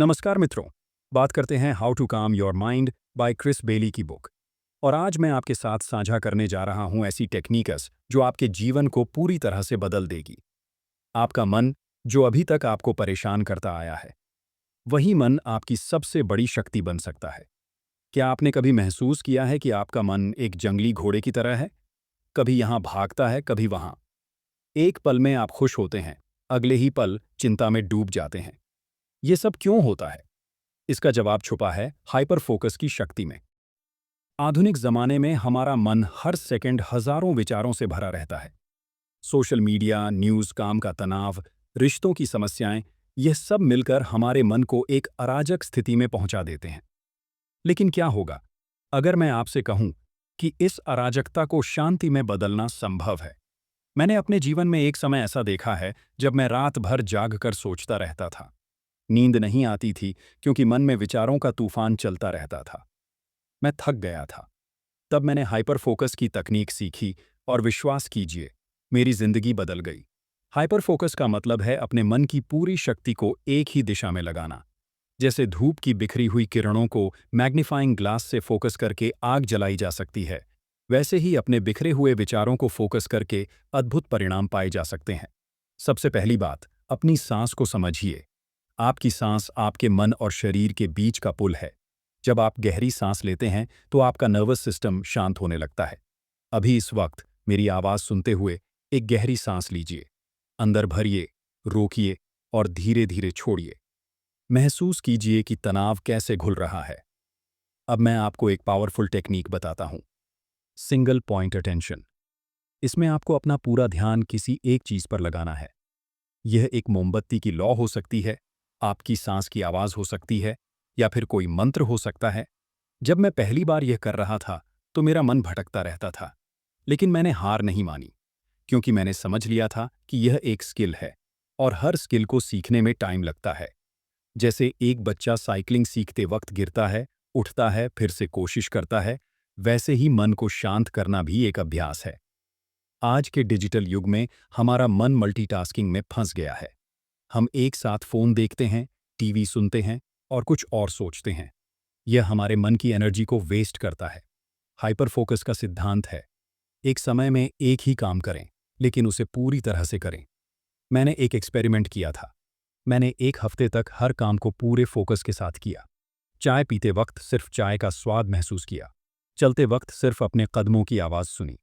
नमस्कार मित्रों। बात करते हैं how to calm your mind by Chris Bailey की बुक। और आज मैं आपके साथ साझा करने जा रहा हूं ऐसी टेक्निक्स जो आपके जीवन को पूरी तरह से बदल देगी। आपका मन, जो अभी तक आपको परेशान करता आया है, वही मन आपकी सबसे बड़ी शक्ति बन सकता है। क्या आपने कभी महसूस किया है कि आपका मन एक जंगली घोड़े की तरह है? कभी यहाँ भागता है, कभी वहां। एक पल में आप खुश होते हैं, अगले ही पल चिंता में डूब जाते हैं। ये सब क्यों होता है? इसका जवाब छुपा है हाइपर फोकस की शक्ति में। आधुनिक जमाने में हमारा मन हर सेकंड हजारों विचारों से भरा रहता है। सोशल मीडिया, न्यूज़, काम का तनाव, रिश्तों की समस्याएं, यह सब मिलकर हमारे मन को एक अराजक स्थिति में पहुंचा देते हैं। लेकिन क्या होगा अगर मैं आपसे कहूं कि इस अराजकता को शांति में बदलना संभव है? मैंने अपने जीवन में एक समय ऐसा देखा है जब मैं रात भर जागकर सोचता रहता था। नींद नहीं आती थी क्योंकि मन में विचारों का तूफान चलता रहता था। मैं थक गया था। तब मैंने हाइपर फोकस की तकनीक सीखी और विश्वास कीजिए, मेरी जिंदगी बदल गई। हाइपर फोकस का मतलब है अपने मन की पूरी शक्ति को एक ही दिशा में लगाना। जैसे धूप की बिखरी हुई किरणों को मैग्नीफाइंग ग्लास से फोकस करके आग जलाई जा सकती है, वैसे ही अपने बिखरे हुए विचारों को फोकस करके अद्भुत परिणाम पाए जा सकते हैं। सबसे पहली बात, अपनी सांस को समझिए। आपकी सांस आपके मन और शरीर के बीच का पुल है। जब आप गहरी सांस लेते हैं तो आपका नर्वस सिस्टम शांत होने लगता है। अभी इस वक्त मेरी आवाज़ सुनते हुए एक गहरी सांस लीजिए। अंदर भरिए, रोकिए और धीरे धीरे छोड़िए। महसूस कीजिए कि तनाव कैसे घुल रहा है। अब मैं आपको एक पावरफुल टेक्निक बताता हूँ, सिंगल पॉइंट अटेंशन। इसमें आपको अपना पूरा ध्यान किसी एक चीज़ पर लगाना है। यह एक मोमबत्ती की लौ हो सकती है, आपकी सांस की आवाज़ हो सकती है, या फिर कोई मंत्र हो सकता है। जब मैं पहली बार यह कर रहा था तो मेरा मन भटकता रहता था, लेकिन मैंने हार नहीं मानी, क्योंकि मैंने समझ लिया था कि यह एक स्किल है और हर स्किल को सीखने में टाइम लगता है। जैसे एक बच्चा साइकिलिंग सीखते वक्त गिरता है, उठता है, फिर से कोशिश करता है, वैसे ही मन को शांत करना भी एक अभ्यास है। आज के डिजिटल युग में हमारा मन मल्टीटास्किंग में फंस गया है। हम एक साथ फोन देखते हैं, टीवी सुनते हैं और कुछ और सोचते हैं। यह हमारे मन की एनर्जी को वेस्ट करता है। हाइपर फोकस का सिद्धांत है, एक समय में एक ही काम करें, लेकिन उसे पूरी तरह से करें। मैंने एक एक्सपेरिमेंट किया था। मैंने एक हफ्ते तक हर काम को पूरे फोकस के साथ किया। चाय पीते वक्त सिर्फ चाय का स्वाद महसूस किया, चलते वक्त सिर्फ अपने कदमों की आवाज़ सुनी,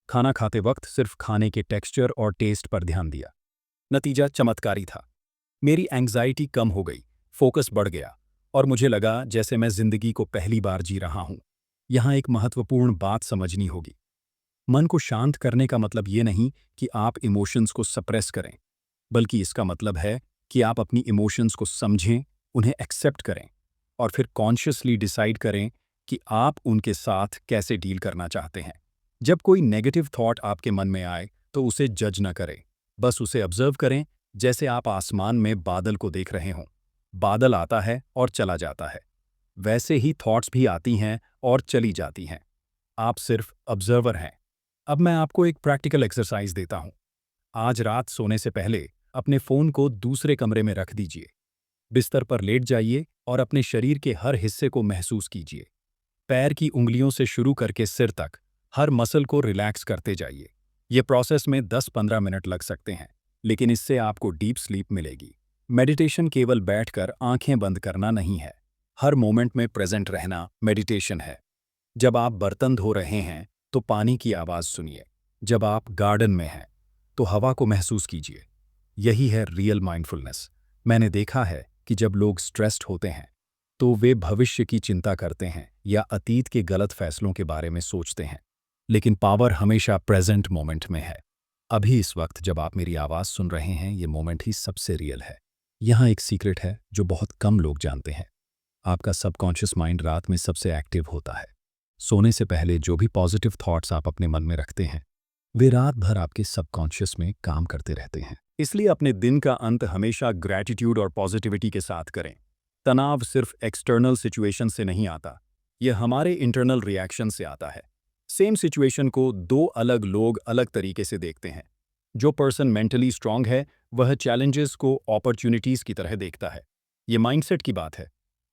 खाना खाते वक्त सिर्फ खाने के टेक्सचर और टेस्ट पर ध्यान दिया। नतीजा चमत्कारी था। मेरी एंग्जाइटी कम हो गई, फोकस बढ़ गया और मुझे लगा जैसे मैं जिंदगी को पहली बार जी रहा हूं। यहां एक महत्वपूर्ण बात समझनी होगी। मन को शांत करने का मतलब ये नहीं कि आप इमोशंस को सप्रेस करें, बल्कि इसका मतलब है कि आप अपनी इमोशंस को समझें, उन्हें एक्सेप्ट करें और फिर कॉन्शियसली डिसाइड करें कि आप उनके साथ कैसे डील करना चाहते हैं। जब कोई नेगेटिव थॉट आपके मन में आए तो उसे जज न करें, बस उसे ऑब्जर्व करें, जैसे आप आसमान में बादल को देख रहे हों। बादल आता है और चला जाता है, वैसे ही थॉट्स भी आती हैं और चली जाती हैं। आप सिर्फ ऑब्जर्वर हैं। अब मैं आपको एक प्रैक्टिकल एक्सरसाइज देता हूं। आज रात सोने से पहले अपने फ़ोन को दूसरे कमरे में रख दीजिए। बिस्तर पर लेट जाइए और अपने शरीर के हर हिस्से को महसूस कीजिए। पैर की उंगलियों से शुरू करके सिर तक हर मसल को रिलैक्स करते जाइए। ये प्रोसेस में 10-15 मिनट लग सकते हैं, लेकिन इससे आपको डीप स्लीप मिलेगी। मेडिटेशन केवल बैठकर आंखें बंद करना नहीं है, हर मोमेंट में प्रेजेंट रहना मेडिटेशन है। जब आप बर्तन धो रहे हैं तो पानी की आवाज़ सुनिए। जब आप गार्डन में हैं तो हवा को महसूस कीजिए। यही है रियल माइंडफुलनेस। मैंने देखा है कि जब लोग स्ट्रेस्ड होते हैं तो वे भविष्य की चिंता करते हैं या अतीत के गलत फैसलों के बारे में सोचते हैं, लेकिन पावर हमेशा प्रेजेंट मोमेंट में है। अभी इस वक्त जब आप मेरी आवाज़ सुन रहे हैं, ये मोमेंट ही सबसे रियल है। यहाँ एक सीक्रेट है जो बहुत कम लोग जानते हैं। आपका सबकॉन्शियस माइंड रात में सबसे एक्टिव होता है। सोने से पहले जो भी पॉजिटिव थॉट्स आप अपने मन में रखते हैं, वे रात भर आपके सबकॉन्शियस में काम करते रहते हैं। इसलिए अपने दिन का अंत हमेशा ग्रैटिट्यूड और पॉजिटिविटी के साथ करें। तनाव सिर्फ एक्सटर्नल सिचुएशन से नहीं आता, यह हमारे इंटरनल रिएक्शन से आता है। सेम सिचुएशन को दो अलग लोग अलग तरीके से देखते हैं। जो पर्सन मेंटली स्ट्रांग है वह चैलेंजेस को अपॉर्चुनिटीज की तरह देखता है, ये माइंडसेट की बात है।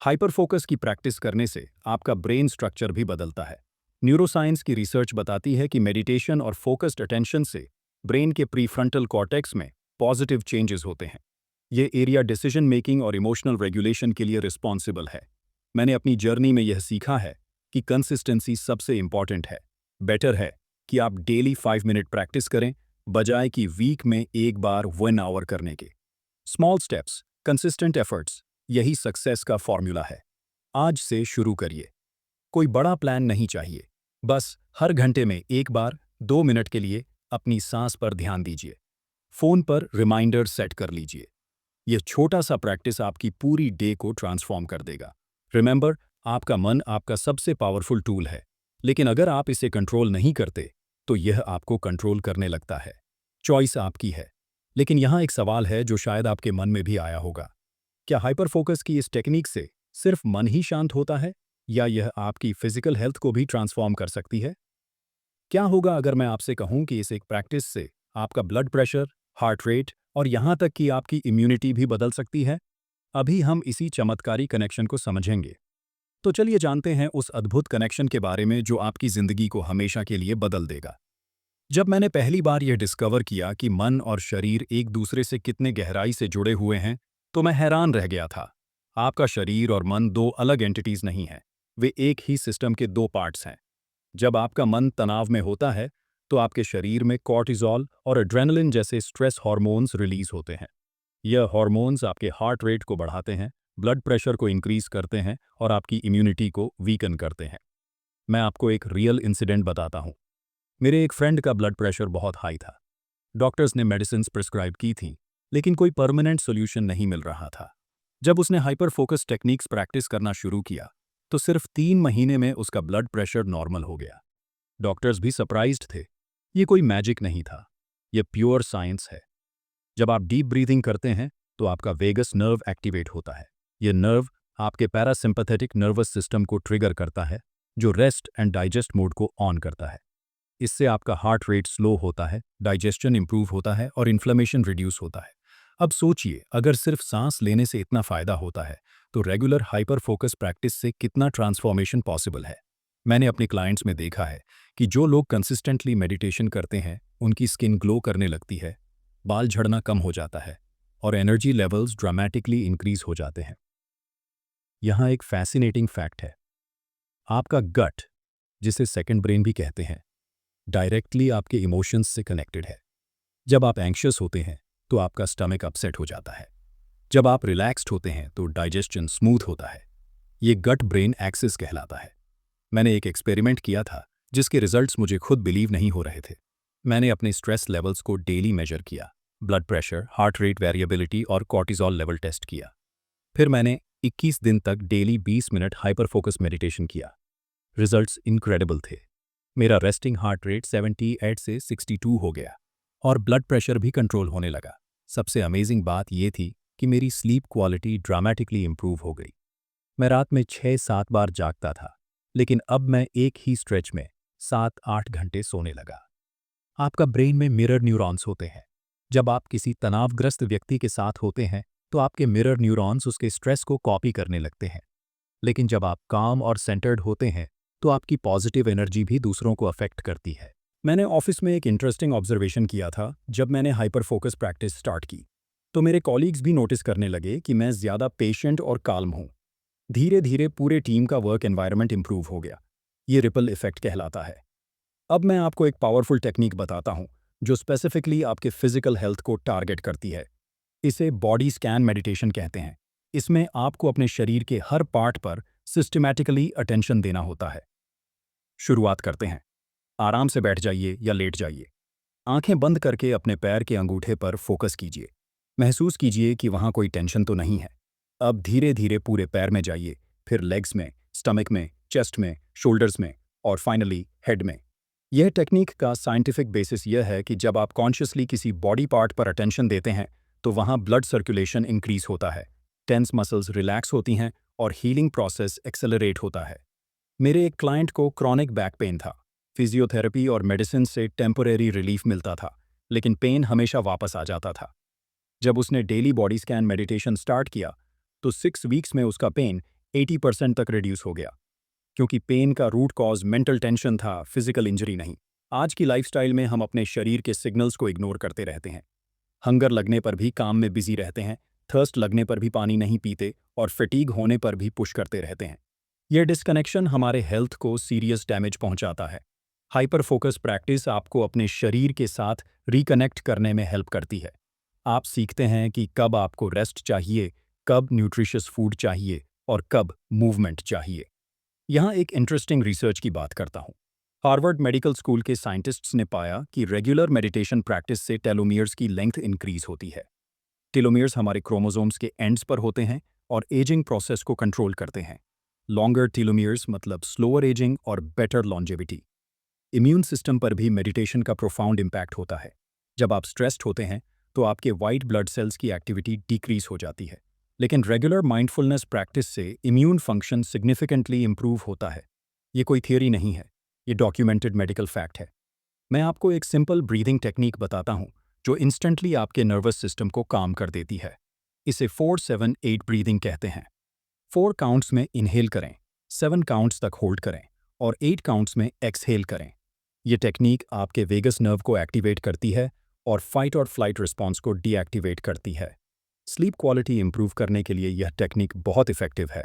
हाइपर फोकस की प्रैक्टिस करने से आपका ब्रेन स्ट्रक्चर भी बदलता है। न्यूरोसाइंस की रिसर्च बताती है कि मेडिटेशन और फोकस्ड अटेंशन से ब्रेन के प्रीफ्रंटल कॉर्टेक्स में पॉजिटिव चेंजेस होते हैं। ये एरिया डिसीजन मेकिंग और इमोशनल रेगुलेशन के लिए रिस्पॉन्सिबल है। मैंने अपनी जर्नी में यह सीखा है कि कंसिस्टेंसी सबसे इंपॉर्टेंट है। बेटर है कि आप डेली 5 मिनट प्रैक्टिस करें बजाय कि वीक में एक बार 1 आवर करने के। स्मॉल स्टेप्स, कंसिस्टेंट एफर्ट्स, यही सक्सेस का फॉर्मूला है। आज से शुरू करिए। कोई बड़ा प्लान नहीं चाहिए, बस हर घंटे में एक बार 2 मिनट के लिए अपनी सांस पर ध्यान दीजिए। फोन पर रिमाइंडर सेट कर लीजिए। यह छोटा सा प्रैक्टिस आपकी पूरी डे को ट्रांसफॉर्म कर देगा। रिमेंबर, आपका मन आपका सबसे पावरफुल टूल है, लेकिन अगर आप इसे कंट्रोल नहीं करते तो यह आपको कंट्रोल करने लगता है। चॉइस आपकी है। लेकिन यहाँ एक सवाल है जो शायद आपके मन में भी आया होगा। क्या हाइपर फोकस की इस टेक्निक से सिर्फ मन ही शांत होता है, या यह आपकी फिजिकल हेल्थ को भी ट्रांसफॉर्म कर सकती है? क्या होगा अगर मैं आपसे कहूं कि इस एक प्रैक्टिस से आपका ब्लड प्रेशर, हार्ट रेट और यहाँ तक कि आपकी इम्यूनिटी भी बदल सकती है? अभी हम इसी चमत्कारी कनेक्शन को समझेंगे। तो चलिए जानते हैं उस अद्भुत कनेक्शन के बारे में जो आपकी जिंदगी को हमेशा के लिए बदल देगा। जब मैंने पहली बार यह डिस्कवर किया कि मन और शरीर एक दूसरे से कितने गहराई से जुड़े हुए हैं, तो मैं हैरान रह गया था। आपका शरीर और मन दो अलग एंटिटीज नहीं हैं, वे एक ही सिस्टम के दो पार्ट्स हैं। जब आपका मन तनाव में होता है, तो आपके शरीर में कॉर्टिसोल और एड्रेनलिन जैसे स्ट्रेस हार्मोन्स रिलीज होते हैं। यह हार्मोन्स आपके हार्ट रेट को बढ़ाते हैं, ब्लड प्रेशर को इंक्रीज करते हैं और आपकी इम्यूनिटी को वीकन करते हैं। मैं आपको एक रियल इंसिडेंट बताता हूँ। मेरे एक फ्रेंड का ब्लड प्रेशर बहुत हाई था। डॉक्टर्स ने मेडिसिन्स प्रिस्क्राइब की थी, लेकिन कोई परमानेंट सॉल्यूशन नहीं मिल रहा था। जब उसने हाइपर फोकस टेक्निक्स प्रैक्टिस करना शुरू किया, तो सिर्फ 3 महीने में उसका ब्लड प्रेशर नॉर्मल हो गया। डॉक्टर्स भी सरप्राइज्ड थे। ये कोई मैजिक नहीं था, ये प्योर साइंस है। जब आप डीप ब्रीथिंग करते हैं तो आपका वेगस नर्व एक्टिवेट होता है। ये नर्व आपके पैरासिम्पैथेटिक नर्वस सिस्टम को ट्रिगर करता है, जो रेस्ट एंड डाइजेस्ट मोड को ऑन करता है। इससे आपका हार्ट रेट स्लो होता है, डाइजेशन इंप्रूव होता है और इन्फ्लेमेशन रिड्यूस होता है। अब सोचिए, अगर सिर्फ सांस लेने से इतना फायदा होता है, तो रेगुलर हाइपर फोकस प्रैक्टिस से कितना ट्रांसफॉर्मेशन पॉसिबल है। मैंने अपने क्लाइंट्स में देखा है कि जो लोग कंसिस्टेंटली मेडिटेशन करते हैं, उनकी स्किन ग्लो करने लगती है, बाल झड़ना कम हो जाता है और एनर्जी लेवल्स ड्रामेटिकली इंक्रीज हो जाते हैं। यहाँ एक फैसिनेटिंग फैक्ट है। आपका गट, जिसे सेकंड ब्रेन भी कहते हैं, डायरेक्टली आपके इमोशंस से कनेक्टेड है। जब आप एंग्शियस होते हैं तो आपका स्टमक अपसेट हो जाता है। जब आप रिलैक्स्ड होते हैं तो डाइजेशन स्मूथ होता है। ये गट ब्रेन एक्सिस कहलाता है। मैंने एक एक्सपेरिमेंट किया था जिसके रिजल्ट्स मुझे खुद बिलीव नहीं हो रहे थे। मैंने अपने स्ट्रेस लेवल्स को डेली मेजर किया, blood pressure, heart rate variability और कॉर्टिसोल लेवल टेस्ट किया। फिर मैंने 21 दिन तक daily 20 minute hyper focus meditation किया। रिजल्ट्स इनक्रेडिबल थे। मेरा रेस्टिंग हार्ट रेट 78 से 62 हो गया और ब्लड प्रेशर भी कंट्रोल होने लगा। सबसे अमेजिंग बात यह थी कि मेरी स्लीप क्वालिटी ड्रामेटिकली इंप्रूव हो गई। मैं रात में 6-7 बार जागता था, लेकिन अब मैं एक ही स्ट्रेच में 7-8 घंटे सोने लगा। आपका ब्रेन में मिरर न्यूरॉन्स होते हैं। जब आप किसी तनावग्रस्त व्यक्ति के साथ होते हैं तो आपके मिरर न्यूरॉन्स उसके स्ट्रेस को कॉपी करने लगते हैं। लेकिन जब आप काम और सेंटर्ड होते हैं तो आपकी पॉजिटिव एनर्जी भी दूसरों को अफेक्ट करती है। मैंने ऑफिस में एक इंटरेस्टिंग ऑब्जर्वेशन किया था। जब मैंने हाइपर फोकस प्रैक्टिस स्टार्ट की तो मेरे कॉलीग्स भी नोटिस करने लगे कि मैं ज़्यादा पेशेंट और काल्म हूँ। धीरे धीरे पूरे टीम का वर्क एनवायरनमेंट इंप्रूव हो गया। ये रिपल इफेक्ट कहलाता है। अब मैं आपको एक पावरफुल टेक्निक बताता हूँ जो स्पेसिफिकली आपके फिजिकल हेल्थ को टारगेट करती है। इसे बॉडी स्कैन मेडिटेशन कहते हैं। इसमें आपको अपने शरीर के हर पार्ट पर सिस्टमैटिकली अटेंशन देना होता है। शुरुआत करते हैं। आराम से बैठ जाइए या लेट जाइए। आंखें बंद करके अपने पैर के अंगूठे पर फोकस कीजिए। महसूस कीजिए कि वहाँ कोई टेंशन तो नहीं है। अब धीरे धीरे पूरे पैर में जाइए, फिर लेग्स में, स्टमक में, चेस्ट में, शोल्डर्स में और फाइनली हेड में। यह टेक्निक का साइंटिफिक बेसिस यह है कि जब आप कॉन्शियसली किसी बॉडी पार्ट पर अटेंशन देते हैं तो वहाँ ब्लड सर्कुलेशन इंक्रीज होता है, टेंस मसल्स रिलैक्स होती हैं और हीलिंग प्रोसेस एक्सेलरेट होता है। मेरे एक क्लाइंट को क्रॉनिक बैक पेन था। फिजियोथेरेपी और मेडिसिन से टेम्परेरी रिलीफ मिलता था, लेकिन पेन हमेशा वापस आ जाता था। जब उसने daily body scan meditation start किया तो 6 वीक्स में उसका पेन 80% तक रिड्यूस हो गया। क्योंकि पेन का रूट कॉज मेंटल टेंशन था, फिजिकल इंजरी नहीं। आज की लाइफस्टाइल में हम अपने शरीर के सिग्नल्स को इग्नोर करते रहते हैं। हंगर लगने पर भी काम में बिजी रहते हैं, थर्स्ट लगने पर भी पानी नहीं पीते और फटीग होने पर भी पुश करते रहते हैं। यह डिस्कनेक्शन हमारे हेल्थ को सीरियस डैमेज पहुंचाता है। हाइपर फोकस प्रैक्टिस आपको अपने शरीर के साथ रिकनेक्ट करने में हेल्प करती है। आप सीखते हैं कि कब आपको रेस्ट चाहिए, कब न्यूट्रिशियस फूड चाहिए और कब मूवमेंट चाहिए। यहाँ एक इंटरेस्टिंग रिसर्च की बात करता हूँ। हार्वर्ड मेडिकल स्कूल के साइंटिस्ट्स ने पाया कि रेगुलर मेडिटेशन प्रैक्टिस से टेलोमियर्स की लेंथ इंक्रीज होती है। टेलोमियर्स हमारे क्रोमोसोम्स के एंड्स पर होते हैं और एजिंग प्रोसेस को कंट्रोल करते हैं। लॉन्गर टेलोमियर्स मतलब स्लोअर एजिंग और बेटर लॉन्जेविटी। इम्यून सिस्टम पर भी मेडिटेशन का प्रोफाउंड इम्पैक्ट होता है। जब आप स्ट्रेस्ड होते हैं तो आपके वाइट ब्लड सेल्स की एक्टिविटी डिक्रीज हो जाती है, लेकिन रेगुलर माइंडफुलनेस प्रैक्टिस से इम्यून फंक्शन सिग्निफिकेंटली इंप्रूव होता है। ये कोई थियरी नहीं है, ये डॉक्यूमेंटेड मेडिकल फैक्ट है। मैं आपको एक सिंपल ब्रीदिंग टेक्निक बताता हूँ जो इंस्टेंटली आपके नर्वस सिस्टम को काम कर देती है। इसे 4-7-8 ब्रीदिंग कहते हैं। 4 काउंट्स में इनहेल करें, 7 काउंट्स तक होल्ड करें और 8 काउंट्स में एक्सहेल करें। ये टेक्निक आपके वेगस नर्व को एक्टिवेट करती है और फाइट और फ्लाइट रिस्पॉन्स को डीएक्टिवेट करती है। स्लीप क्वालिटी इंप्रूव करने के लिए यह टेक्निक बहुत इफेक्टिव है।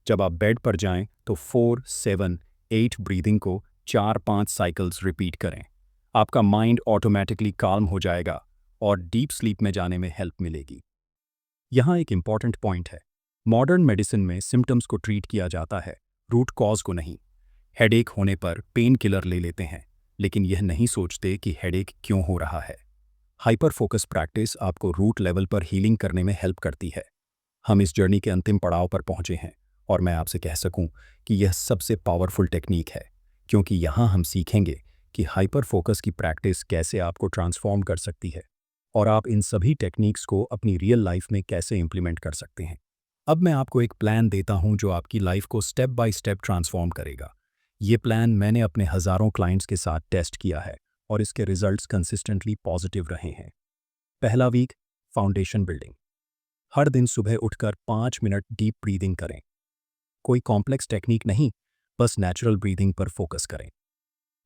जब आप बेड पर जाएं तो 4-7-8 ब्रीदिंग को 4-5 साइकिल्स रिपीट करें। आपका माइंड ऑटोमेटिकली काल्म हो जाएगा और डीप स्लीप में जाने में हेल्प मिलेगी। यहाँ एक इम्पॉर्टेंट पॉइंट है। मॉडर्न मेडिसिन में सिम्टम्स को ट्रीट किया जाता है, रूट कॉज को नहीं। हेडेक होने पर पेन किलर ले लेते हैं, लेकिन यह नहीं सोचते कि हेडेक क्यों हो रहा है। हाइपर फोकस प्रैक्टिस आपको रूट लेवल पर हीलिंग करने में हेल्प करती है। हम इस जर्नी के अंतिम पड़ाव पर पहुंचे हैं और मैं आपसे कह सकूं कि यह सबसे पावरफुल टेक्निक है, क्योंकि यहाँ हम सीखेंगे कि हाइपर फोकस की प्रैक्टिस कैसे आपको ट्रांसफॉर्म कर सकती है और आप इन सभी टेक्निक्स को अपनी रियल लाइफ में कैसे इंप्लीमेंट कर सकते हैं। अब मैं आपको एक प्लान देता हूं जो आपकी लाइफ को स्टेप बाय स्टेप ट्रांसफॉर्म करेगा। ये प्लान मैंने अपने हज़ारों क्लाइंट्स के साथ टेस्ट किया है और इसके रिजल्ट्स कंसिस्टेंटली पॉजिटिव रहे हैं। पहला वीक, फाउंडेशन बिल्डिंग। हर दिन सुबह उठकर 5 मिनट डीप ब्रीदिंग करें। कोई कॉम्प्लेक्स टेक्निक नहीं, बस नेचुरल ब्रीदिंग पर फोकस करें।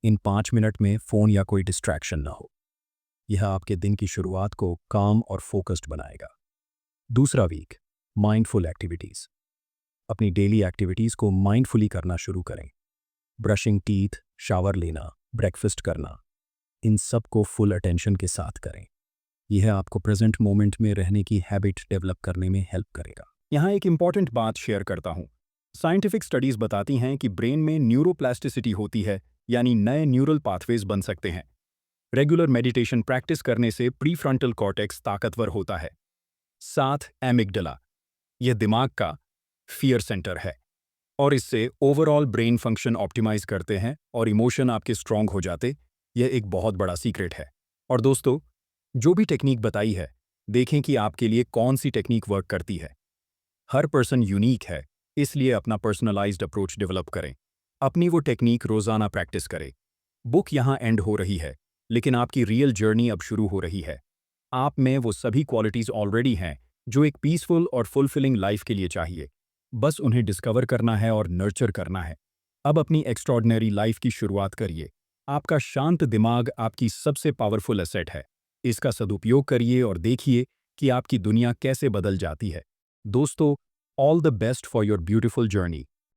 इन 5 मिनट में फ़ोन या कोई डिस्ट्रैक्शन न हो। यह आपके दिन की शुरुआत को काम और फोकस्ड बनाएगा। दूसरा वीक, माइंडफुल एक्टिविटीज़। अपनी डेली एक्टिविटीज़ को माइंडफुली करना शुरू करें। ब्रशिंग टीथ, शावर लेना, ब्रेकफास्ट करना, इन सब को फुल अटेंशन के साथ करें। यह आपको प्रेजेंट मोमेंट में रहने की हैबिट डेवलप करने में हेल्प करेगा। यहाँ एक इंपॉर्टेंट बात शेयर करता हूँ। साइंटिफिक स्टडीज बताती हैं कि ब्रेन में न्यूरोप्लास्टिसिटी होती है, यानी नए न्यूरल पाथवेज बन सकते हैं। रेगुलर मेडिटेशन प्रैक्टिस करने से प्रीफ्रंटल कॉर्टेक्स ताकतवर होता है। साथ एमिगडला, यह दिमाग का फियर सेंटर है और इससे ओवरऑल ब्रेन फंक्शन ऑप्टिमाइज करते हैं और इमोशन आपके स्ट्रांग हो जाते। यह एक बहुत बड़ा सीक्रेट है। और दोस्तों, जो भी टेक्निक बताई है, देखें कि आपके लिए कौन सी टेक्निक वर्क करती है। हर पर्सन यूनिक है, इसलिए अपना पर्सनलाइज्ड अप्रोच डेवलप करें। अपनी वो टेक्निक रोजाना प्रैक्टिस करें। बुक यहाँ एंड हो रही है, लेकिन आपकी रियल जर्नी अब शुरू हो रही है। आप में वो सभी क्वालिटीज ऑलरेडी हैं जो एक पीसफुल और फुलफिलिंग लाइफ के लिए चाहिए। बस उन्हें डिस्कवर करना है और नर्चर करना है। अब अपनी एक्स्ट्रॉर्डिनरी लाइफ की शुरुआत करिए। आपका शांत दिमाग आपकी सबसे पावरफुल एसेट है। इसका सदुपयोग करिए और देखिए कि आपकी दुनिया कैसे बदल जाती है। दोस्तों, all the best for your beautiful journey.